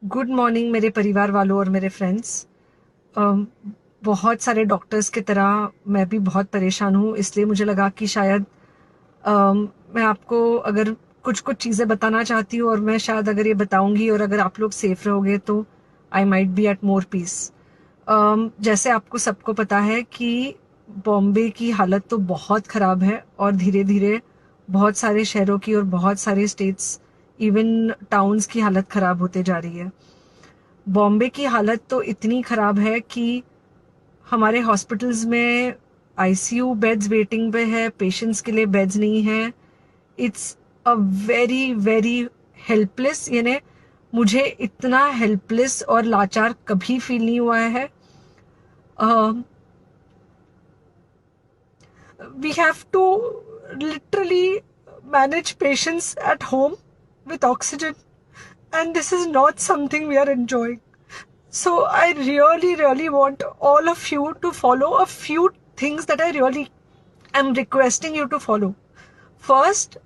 Good morning मेरे परिवार वालों और मेरे फ्रेंड्स। बहुत सारे डॉक्टर्स की तरह मैं भी बहुत परेशान हूँ, इसलिए मुझे लगा कि शायद मैं आपको अगर कुछ कुछ चीज़ें बताना चाहती हूँ, और मैं शायद अगर ये बताऊंगी और अगर आप लोग सेफ रहोगे तो I might be at more peace. जैसे आपको सबको पता है कि बॉम्बे की हालत तो बहुत ख़राब है, और धीरे धीरे बहुत सारे शहरों की और बहुत सारे स्टेट्स, इवन टाउन्स की हालत ख़राब होते जा रही है। बॉम्बे की हालत तो इतनी ख़राब है कि हमारे हॉस्पिटल्स में आईसीयू बेड्स वेटिंग पे है, पेशेंट्स के लिए बेड्स नहीं है। It's a very very helpless, यानी मुझे इतना हेल्पलेस और लाचार कभी फील नहीं हुआ है। We have to literally manage patients at home with oxygen, and this is not something we are enjoying. So I really, really want all of you to follow a few things that I really am requesting you to follow. First,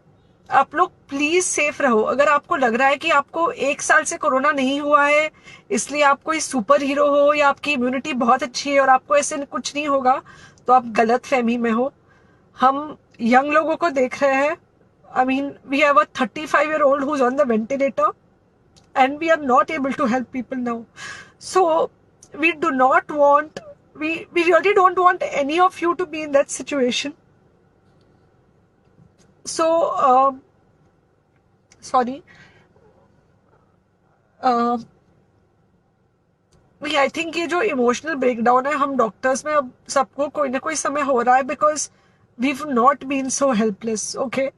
आप लोग please safe रहो। अगर आपको लग रहा है कि आपको 1 साल से कोरोना नहीं हुआ है, इसलिए आप कोई सुपर हीरो हो या आपकी इम्यूनिटी बहुत अच्छी है और आपको ऐसे कुछ नहीं होगा, तो आप गलत फहमी में हो। हम यंग लोगों को देख रहे हैं। I mean, we have a 35-year-old who's on the ventilator, and we are not able to help people now. So we do not want, we really don't want any of you to be in that situation. So sorry, I think ये जो emotional breakdown है हम doctors में अब सबको कोई ना कोई समय हो रहा है, because we not been so helpless. Okay,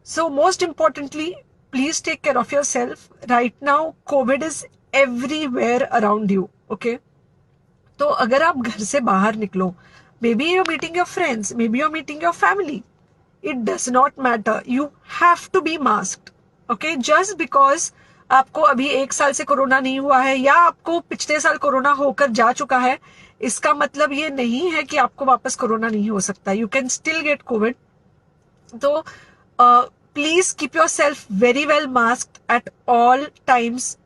so most importantly, please take care of yourself. Right now Covid is everywhere around you. Okay, तो अगर आप घर से बाहर निकलो, maybe your meeting your friends, maybe your meeting your family, it does not matter, you have to be masked. Okay, just because आपको अभी 1 साल से कोरोना नहीं हुआ है या आपको पिछले साल कोरोना होकर जा चुका है, इसका मतलब ये नहीं है कि आपको वापस कोरोना नहीं हो सकता। You can still get COVID. तो please keep yourself very well masked at all times.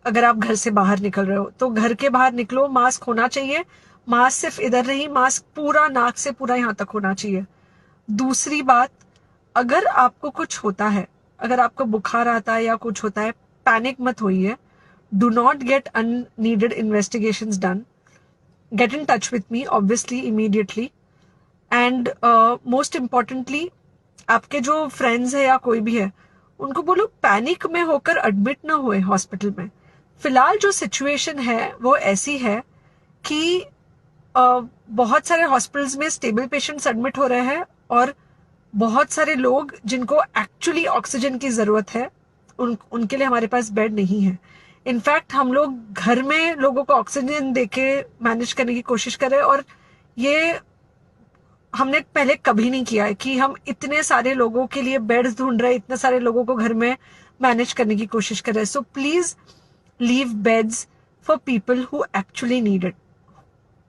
अगर आप घर से बाहर निकल रहे हो तो घर के बाहर निकलो, मास्क होना चाहिए। मास्क सिर्फ इधर नहीं, मास्क पूरा नाक से पूरा यहाँ तक होना चाहिए। दूसरी बात, अगर आपको कुछ होता है, अगर आपको बुखार आता है या कुछ होता है, पैनिक मत होइए। Do not get unneeded investigations done. Get in touch with me obviously immediately. And most importantly, आपके जो फ्रेंड्स है या कोई भी है, उनको बोलो पैनिक में होकर एडमिट ना हुए हॉस्पिटल में। फिलहाल जो सिचुएशन है वो ऐसी है कि बहुत सारे हॉस्पिटल्स में स्टेबल पेशेंट्स एडमिट हो रहे हैं, और बहुत सारे लोग जिनको एक्चुअली ऑक्सीजन की जरूरत है, उनके लिए हमारे पास बेड नहीं है। इनफैक्ट हम लोग घर में लोगों को ऑक्सीजन देके मैनेज करने की कोशिश कर रहे हैं, और ये हमने पहले कभी नहीं किया है कि हम इतने सारे लोगों के लिए बेड्स ढूंढ रहे हैं, इतने सारे लोगों को घर में मैनेज करने की कोशिश कर रहे हैं। So please leave beds for people who actually need it,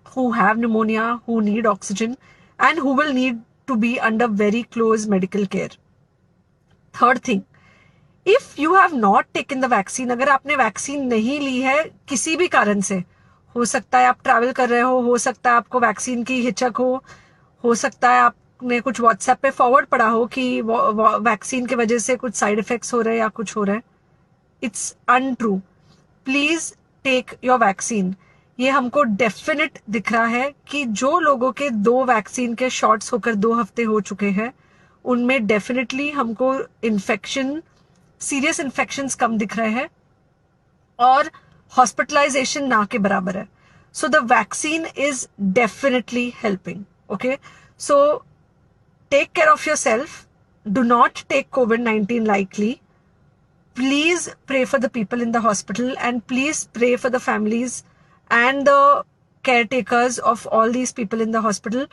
who have pneumonia, who need oxygen, and who will need to be under very close medical care. Third thing, if you have not taken the vaccine, अगर आपने vaccine नहीं ली है किसी भी कारण से, हो सकता है आप ट्रैवल कर रहे हो सकता है आपको वैक्सीन की हिचक हो सकता है आपने कुछ व्हाट्सएप पे फॉरवर्ड पढ़ा हो कि वैक्सीन की वजह से कुछ साइड इफेक्ट्स हो रहे हैं या कुछ हो रहा है। It's untrue. Please take your vaccine. ये हमको डेफिनेट दिख रहा है कि जो लोगों के 2 वैक्सीन के शॉट्स होकर 2 हफ्ते हो चुके हैं, उनमें डेफिनेटली हमको इन्फेक्शन, सीरियस इन्फेक्शंस कम दिख रहे हैं, और हॉस्पिटलाइजेशन ना के बराबर है। So the vaccine is definitely helping. Okay, so take care of yourself. Do not take COVID-19 lightly. Please pray for the people in the hospital, and please pray for the families and the caretakers of all these people in the hospital.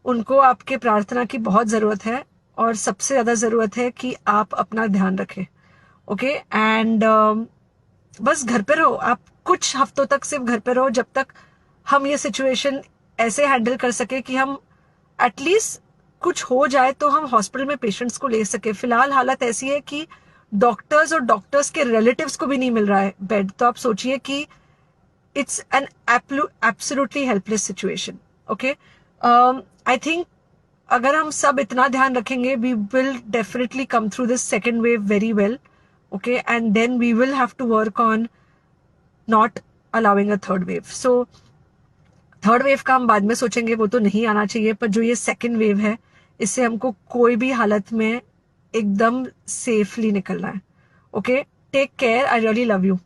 उनको आपके प्रार्थना की बहुत ज़रूरत है, और सबसे ज़्यादा ज़रूरत है कि आप अपना ध्यान रखें। ओके, एंड बस घर पे रहो। आप कुछ हफ्तों तक सिर्फ घर पे रहो, जब तक हम ये सिचुएशन ऐसे हैंडल कर सके कि हम एटलीस्ट कुछ हो जाए तो हम हॉस्पिटल में पेशेंट्स को ले सके। फिलहाल हालत ऐसी है कि डॉक्टर्स और डॉक्टर्स के रिलेटिव्स को भी नहीं मिल रहा है बेड, तो आप सोचिए कि it's an absolutely helpless situation. Okay, I think अगर हम सब इतना ध्यान रखेंगे, we will definitely come through this second wave very well. Okay, and then we will have to work on not allowing a third wave. So third wave का हम बाद में सोचेंगे, वो तो नहीं आना चाहिए, पर जो ये सेकेंड वेव है, इससे हमको कोई भी हालत में एकदम सेफली निकलना है. Okay, take care, I really love you.